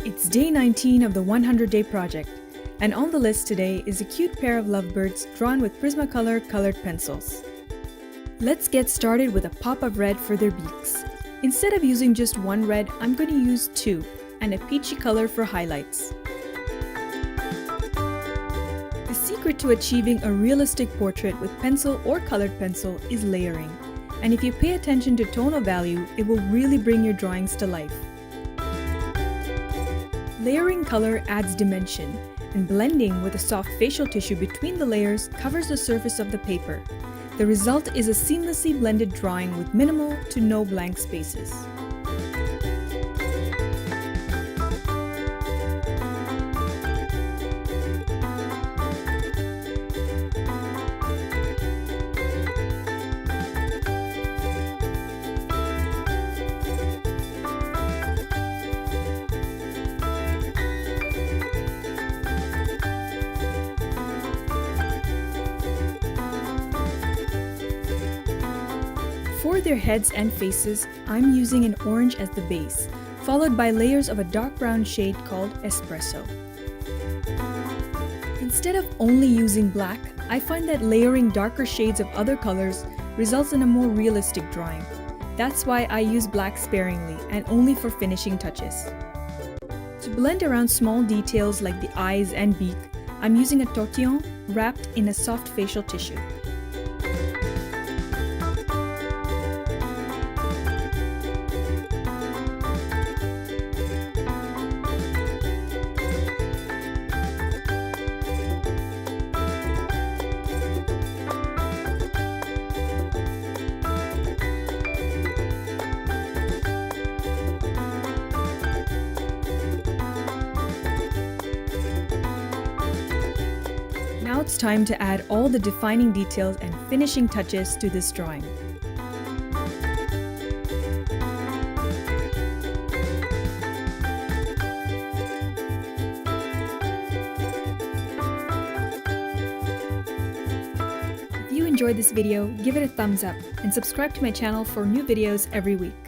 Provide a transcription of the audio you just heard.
It's day 19 of the 100-day project, and on the list today is a cute pair of lovebirds drawn with Prismacolor colored pencils. Let's get started with a pop of red for their beaks. Instead of using just one red, I'm going to use two, and a peachy color for highlights. The secret to achieving a realistic portrait with pencil or colored pencil is layering, and if you pay attention to tonal value, it will really bring your drawings to life. Layering color adds dimension, and blending with a soft facial tissue between the layers covers the surface of the paper. The result is a seamlessly blended drawing with minimal to no blank spaces. For their heads and faces, I'm using an orange as the base, followed by layers of a dark brown shade called espresso. Instead of only using black, I find that layering darker shades of other colors results in a more realistic drawing. That's why I use black sparingly and only for finishing touches. To blend around small details like the eyes and beak, I'm using a tortillon wrapped in a soft facial tissue. Now it's time to add all the defining details and finishing touches to this drawing. If you enjoyed this video, give it a thumbs up and subscribe to my channel for new videos every week.